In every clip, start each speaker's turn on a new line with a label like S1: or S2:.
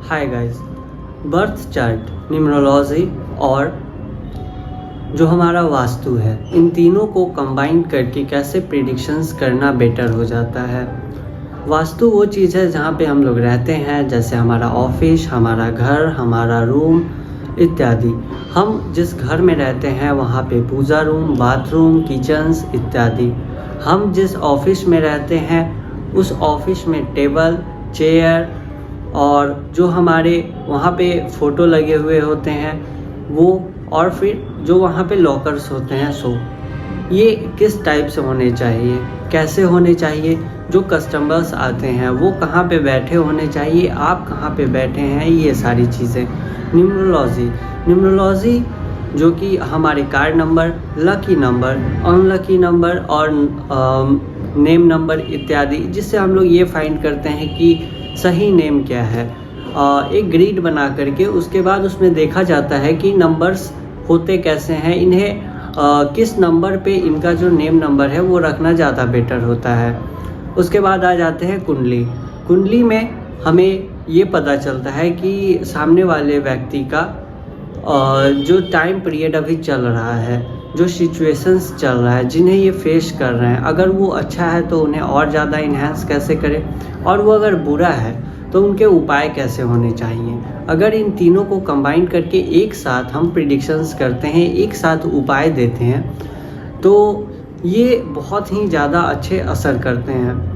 S1: Hi guys, birth chart, numerology और जो हमारा वास्तु है, इन तीनों को कंबाइन करके कैसे प्रिडिक्शंस करना बेटर हो जाता है। वास्तु वो चीज़ है जहाँ पे हम लोग रहते हैं, जैसे हमारा ऑफिस, हमारा घर, हमारा रूम इत्यादि। हम जिस घर में रहते हैं वहाँ पे पूजा रूम, बाथरूम, किचन्स इत्यादि। हम जिस ऑफिस में रहते हैं उस ऑफिस में टेबल, चेयर और जो हमारे वहाँ पे फ़ोटो लगे हुए होते हैं वो, और फिर जो वहाँ पे लॉकर्स होते हैं, सो ये किस टाइप से होने चाहिए, कैसे होने चाहिए, जो कस्टमर्स आते हैं वो कहाँ पे बैठे होने चाहिए, आप कहाँ पे बैठे हैं, ये सारी चीज़ें। न्यूमरोलॉजी जो कि हमारे card number, lucky number, unlucky number और नेम नंबर इत्यादि, जिससे हम लोग ये फाइंड करते हैं कि सही नेम क्या है। एक ग्रिड बना करके उसके बाद उसमें देखा जाता है कि नंबर्स होते कैसे हैं, इन्हें किस नंबर पे इनका जो नेम नंबर है वो रखना ज़्यादा बेटर होता है। उसके बाद आ जाते हैं कुंडली में हमें ये पता चलता है कि सामने वाले व्यक्ति का जो टाइम पीरियड अभी चल रहा है, जो सिचुएशंस चल रहा है, जिन्हें ये फेस कर रहे हैं, अगर वो अच्छा है तो उन्हें और ज़्यादा इन्हेंस कैसे करें, और वो अगर बुरा है तो उनके उपाय कैसे होने चाहिए। अगर इन तीनों को कंबाइन करके एक साथ हम प्रिडिक्शंस करते हैं, एक साथ उपाय देते हैं, तो ये बहुत ही ज़्यादा अच्छे असर करते हैं।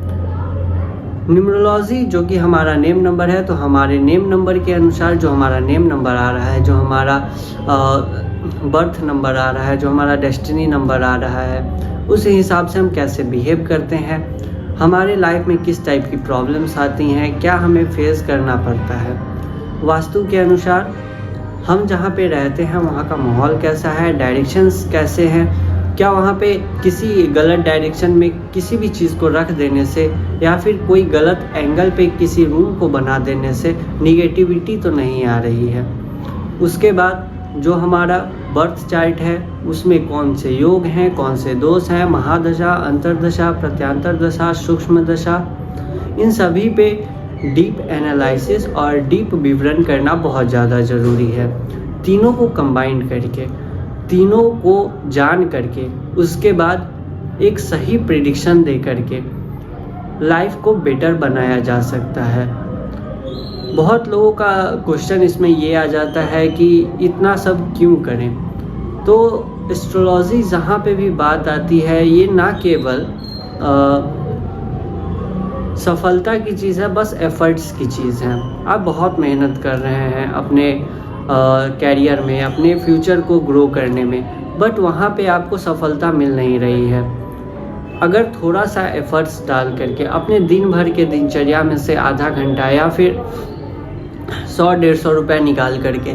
S1: न्यूमरोलॉजी जो कि हमारा नेम नंबर है, तो हमारे नेम नंबर के अनुसार जो हमारा नेम नंबर आ रहा है, जो हमारा बर्थ नंबर आ रहा है, जो हमारा डेस्टिनी नंबर आ रहा है, उस हिसाब से हम कैसे बिहेव करते हैं, हमारे लाइफ में किस टाइप की प्रॉब्लम्स आती हैं, क्या हमें फेस करना पड़ता है। वास्तु के अनुसार हम जहाँ पे रहते हैं वहाँ का माहौल कैसा है, डायरेक्शंस कैसे हैं, क्या वहाँ पे किसी गलत डायरेक्शन में किसी भी चीज़ को रख देने से या फिर कोई गलत एंगल पे किसी रूम को बना देने से निगेटिविटी तो नहीं आ रही है। उसके बाद जो हमारा बर्थ चार्ट है उसमें कौन से योग हैं, कौन से दोष हैं, महादशा, अंतरदशा, प्रत्यांतर दशा, सूक्ष्म दशा, इन सभी पे डीप एनालिसिस और डीप विवरण करना बहुत ज़्यादा ज़रूरी है। तीनों को कंबाइन करके, तीनों को जान करके, उसके बाद एक सही प्रिडिक्शन दे करके लाइफ को बेटर बनाया जा सकता है। बहुत लोगों का क्वेश्चन इसमें ये आ जाता है कि इतना सब क्यों करें। तो एस्ट्रोलॉजी जहाँ पे भी बात आती है, ये ना केवल सफलता की चीज़ है, बस एफर्ट्स की चीज़ है। आप बहुत मेहनत कर रहे हैं अपने कैरियर में, अपने फ्यूचर को ग्रो करने में, बट वहाँ पे आपको सफलता मिल नहीं रही है। अगर थोड़ा सा एफर्ट्स डाल करके अपने दिन भर के दिनचर्या में से आधा घंटा या फिर 100-150 रुपये निकाल करके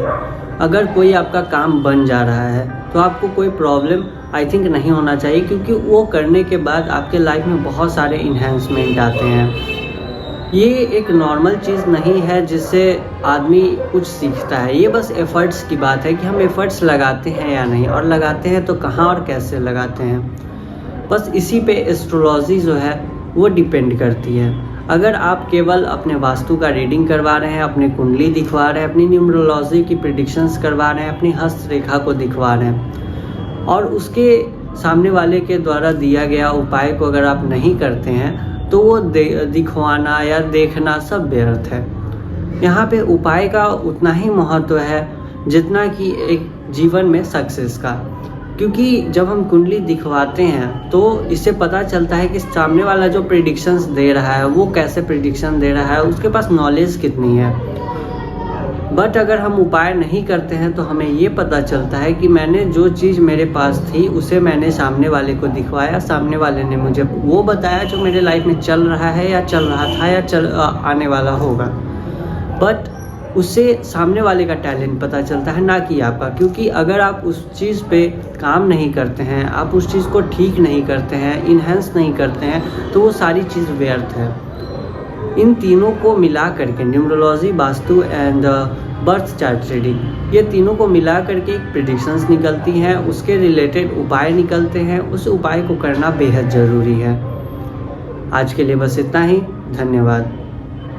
S1: अगर कोई आपका काम बन जा रहा है तो आपको कोई प्रॉब्लम आई थिंक नहीं होना चाहिए, क्योंकि वो करने के बाद आपके लाइफ में बहुत सारे इन्हेंसमेंट आते हैं। ये एक नॉर्मल चीज़ नहीं है जिससे आदमी कुछ सीखता है, ये बस एफ़र्ट्स की बात है कि हम एफ़र्ट्स लगाते हैं या नहीं, और लगाते हैं तो कहाँ और कैसे लगाते हैं। बस इसी पे एस्ट्रोलॉजी जो है वो डिपेंड करती है। अगर आप केवल अपने वास्तु का रीडिंग करवा रहे हैं, अपनी कुंडली दिखवा रहे हैं, अपनी न्यूमरोलॉजी की प्रिडिक्शंस करवा रहे हैं, अपनी हस्तरेखा को दिखवा रहे हैं, और उसके सामने वाले के द्वारा दिया गया उपाय को अगर आप नहीं करते हैं तो वो दिखवाना या देखना सब व्यर्थ है। यहाँ पे उपाय का उतना ही महत्व है जितना कि एक जीवन में सक्सेस का, क्योंकि जब हम कुंडली दिखवाते हैं तो इससे पता चलता है कि सामने वाला जो प्रिडिक्शंस दे रहा है वो कैसे प्रिडिक्शन दे रहा है, उसके पास नॉलेज कितनी है। बट अगर हम उपाय नहीं करते हैं तो हमें ये पता चलता है कि मैंने जो चीज़ मेरे पास थी उसे मैंने सामने वाले को दिखवाया, सामने वाले ने मुझे वो बताया जो मेरे लाइफ में चल रहा है या चल रहा था या आने वाला होगा। बट उससे सामने वाले का टैलेंट पता चलता है, ना कि आपका, क्योंकि अगर आप उस चीज़ पे काम नहीं करते हैं, आप उस चीज़ को ठीक नहीं करते हैं, इन्हेंस नहीं करते हैं, तो वो सारी चीज़ व्यर्थ है। इन तीनों को मिला करके numerology, vastu and birth chart reading, ये तीनों को मिला करके एक प्रिडिक्शंस निकलती हैं, उसके रिलेटेड उपाय निकलते हैं, उस उपाय को करना बेहद ज़रूरी है। आज के लिए बस इतना ही, धन्यवाद।